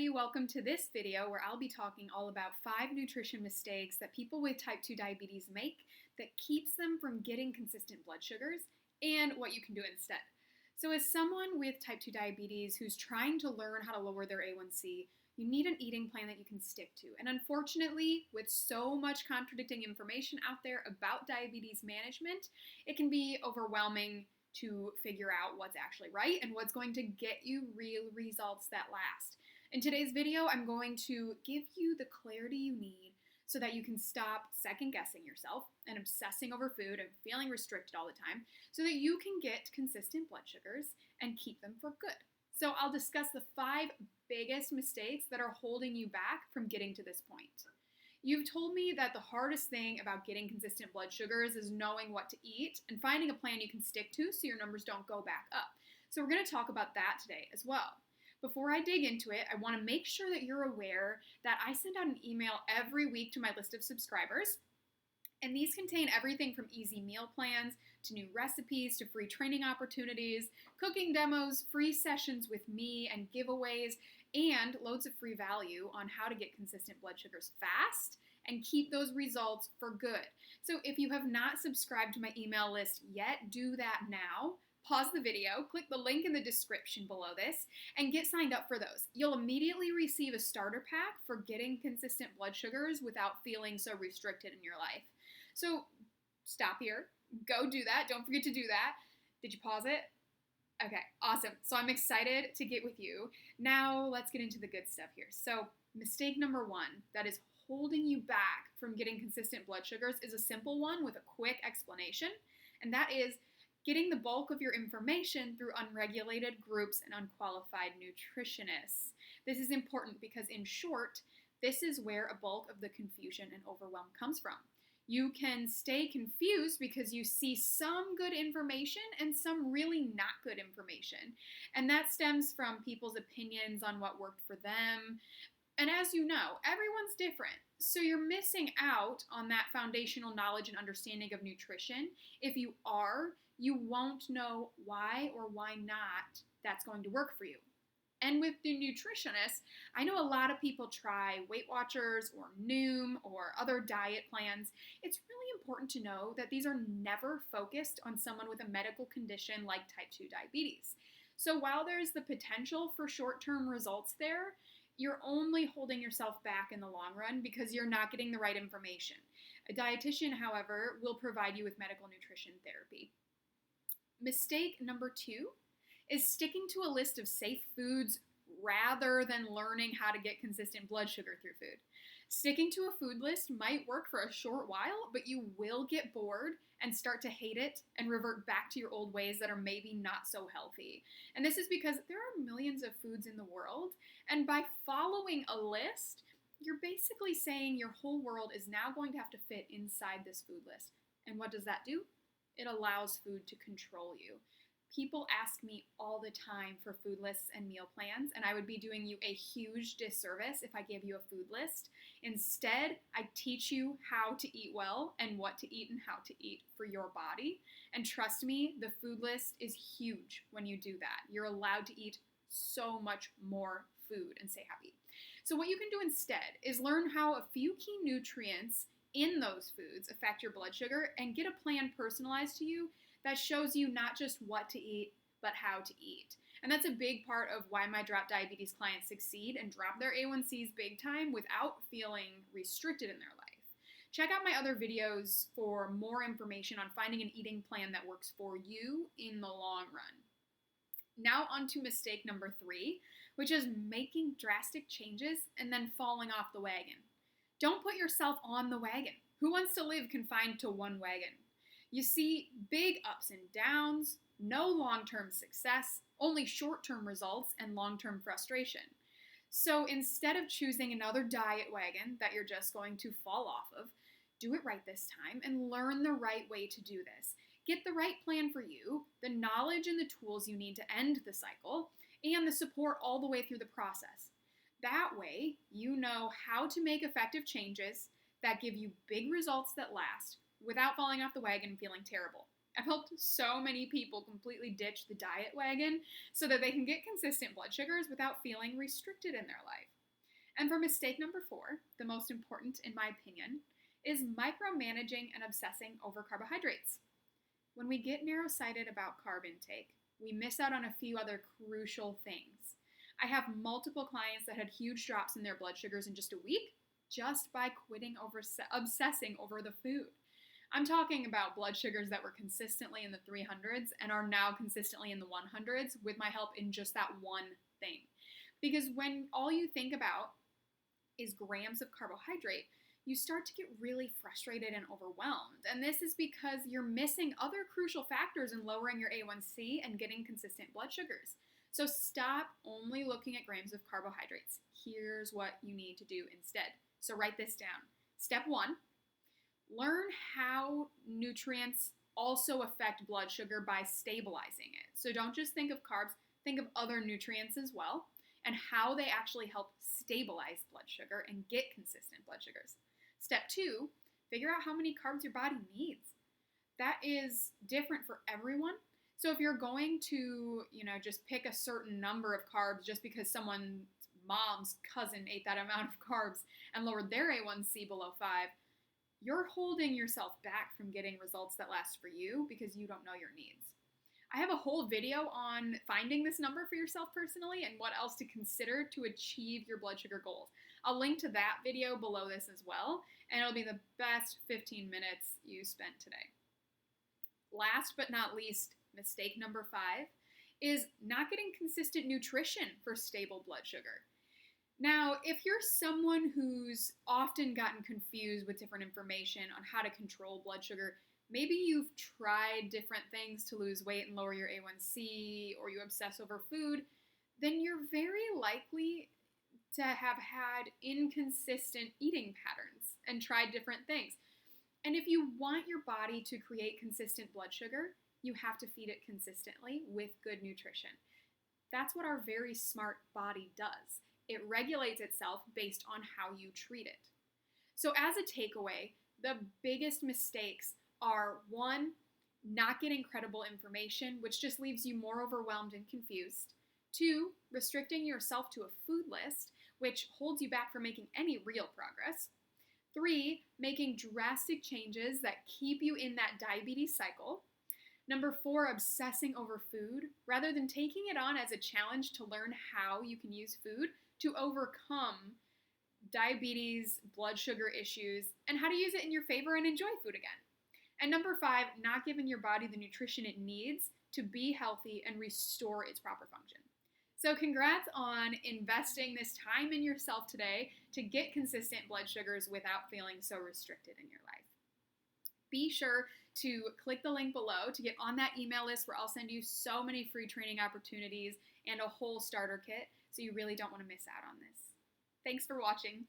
everybody, welcome to this video where I'll be talking all about 5 nutrition mistakes that people with type 2 diabetes make that keeps them from getting consistent blood sugars and what you can do instead. So as someone with type 2 diabetes who's trying to learn how to lower their A1C, you need an eating plan that you can stick to. And unfortunately, with so much contradicting information out there about diabetes management, it can be overwhelming to figure out what's actually right and what's going to get you real results that last. In today's video, I'm going to give you the clarity you need so that you can stop second-guessing yourself and obsessing over food and feeling restricted all the time so that you can get consistent blood sugars and keep them for good. So I'll discuss the 5 biggest mistakes that are holding you back from getting to this point. You've told me that the hardest thing about getting consistent blood sugars is knowing what to eat and finding a plan you can stick to so your numbers don't go back up. So we're going to talk about that today as well. Before I dig into it, I want to make sure that you're aware that I send out an email every week to my list of subscribers. And these contain everything from easy meal plans to new recipes to free training opportunities, cooking demos, free sessions with me, and giveaways, and loads of free value on how to get consistent blood sugars fast and keep those results for good. So if you have not subscribed to my email list yet, do that now. Pause the video, click the link in the description below this, and get signed up for those. You'll immediately receive a starter pack for getting consistent blood sugars without feeling so restricted in your life. So stop here, go do that. Don't forget to do that. Did you pause it? Okay, awesome. So I'm excited to get with you. Now let's get into the good stuff here. So mistake number 1 that is holding you back from getting consistent blood sugars is a simple one with a quick explanation, and that is getting the bulk of your information through unregulated groups and unqualified nutritionists. This is important because, in short, this is where a bulk of the confusion and overwhelm comes from. You can stay confused because you see some good information and some really not good information. And that stems from people's opinions on what worked for them. And as you know, everyone's different. So you're missing out on that foundational knowledge and understanding of nutrition. If you are, you won't know why or why not that's going to work for you. And with the nutritionists, I know a lot of people try Weight Watchers or Noom or other diet plans. It's really important to know that these are never focused on someone with a medical condition like type 2 diabetes. So while there's the potential for short-term results there, you're only holding yourself back in the long run because you're not getting the right information. A dietitian, however, will provide you with medical nutrition therapy. Mistake number 2 is sticking to a list of safe foods rather than learning how to get consistent blood sugar through food. Sticking to a food list might work for a short while, but you will get bored and start to hate it and revert back to your old ways that are maybe not so healthy. And this is because there are millions of foods in the world, and by following a list, you're basically saying your whole world is now going to have to fit inside this food list. And what does that do? It allows food to control you. People ask me all the time for food lists and meal plans, and I would be doing you a huge disservice if I gave you a food list. Instead, I teach you how to eat well and what to eat and how to eat for your body. And trust me, the food list is huge when you do that. You're allowed to eat so much more food and stay happy. So what you can do instead is learn how a few key nutrients in those foods affect your blood sugar and get a plan personalized to you that shows you not just what to eat, but how to eat. And that's a big part of why my drop diabetes clients succeed and drop their A1Cs big time without feeling restricted in their life. Check out my other videos for more information on finding an eating plan that works for you in the long run. Now on to mistake number 3, which is making drastic changes and then falling off the wagon. Don't put yourself on the wagon. Who wants to live confined to one wagon? You see big ups and downs, no long-term success, only short-term results and long-term frustration. So instead of choosing another diet wagon that you're just going to fall off of, do it right this time and learn the right way to do this. Get the right plan for you, the knowledge and the tools you need to end the cycle, and the support all the way through the process. That way, you know how to make effective changes that give you big results that last, without falling off the wagon and feeling terrible. I've helped so many people completely ditch the diet wagon so that they can get consistent blood sugars without feeling restricted in their life. And for mistake number 4, the most important in my opinion, is micromanaging and obsessing over carbohydrates. When we get narrow-sighted about carb intake, we miss out on a few other crucial things. I have multiple clients that had huge drops in their blood sugars in just a week just by obsessing over the food. I'm talking about blood sugars that were consistently in the 300s and are now consistently in the 100s with my help in just that one thing. Because when all you think about is grams of carbohydrate, you start to get really frustrated and overwhelmed. And this is because you're missing other crucial factors in lowering your A1C and getting consistent blood sugars. So stop only looking at grams of carbohydrates. Here's what you need to do instead. So write this down. Step 1, learn how nutrients also affect blood sugar by stabilizing it. So don't just think of carbs, think of other nutrients as well and how they actually help stabilize blood sugar and get consistent blood sugars. Step 2, figure out how many carbs your body needs. That is different for everyone. So if you're going to, just pick a certain number of carbs just because someone's mom's cousin ate that amount of carbs and lowered their A1C below 5, you're holding yourself back from getting results that last for you because you don't know your needs. I have a whole video on finding this number for yourself personally and what else to consider to achieve your blood sugar goals. I'll link to that video below this as well, and it'll be the best 15 minutes you spent today. Last but not least, mistake number 5 is not getting consistent nutrition for stable blood sugar. Now, if you're someone who's often gotten confused with different information on how to control blood sugar, maybe you've tried different things to lose weight and lower your A1C, or you obsess over food, then you're very likely to have had inconsistent eating patterns and tried different things. And if you want your body to create consistent blood sugar, you have to feed it consistently with good nutrition. That's what our very smart body does. It regulates itself based on how you treat it. So as a takeaway, the biggest mistakes are 1, not getting credible information, which just leaves you more overwhelmed and confused. 2, restricting yourself to a food list, which holds you back from making any real progress. 3, making drastic changes that keep you in that diabetes cycle. Number 4, obsessing over food, rather than taking it on as a challenge to learn how you can use food to overcome diabetes, blood sugar issues, and how to use it in your favor and enjoy food again. And number 5, not giving your body the nutrition it needs to be healthy and restore its proper function. So congrats on investing this time in yourself today to get consistent blood sugars without feeling so restricted in your life. Be sure to click the link below to get on that email list where I'll send you so many free training opportunities and a whole starter kit, so you really don't want to miss out on this. Thanks for watching.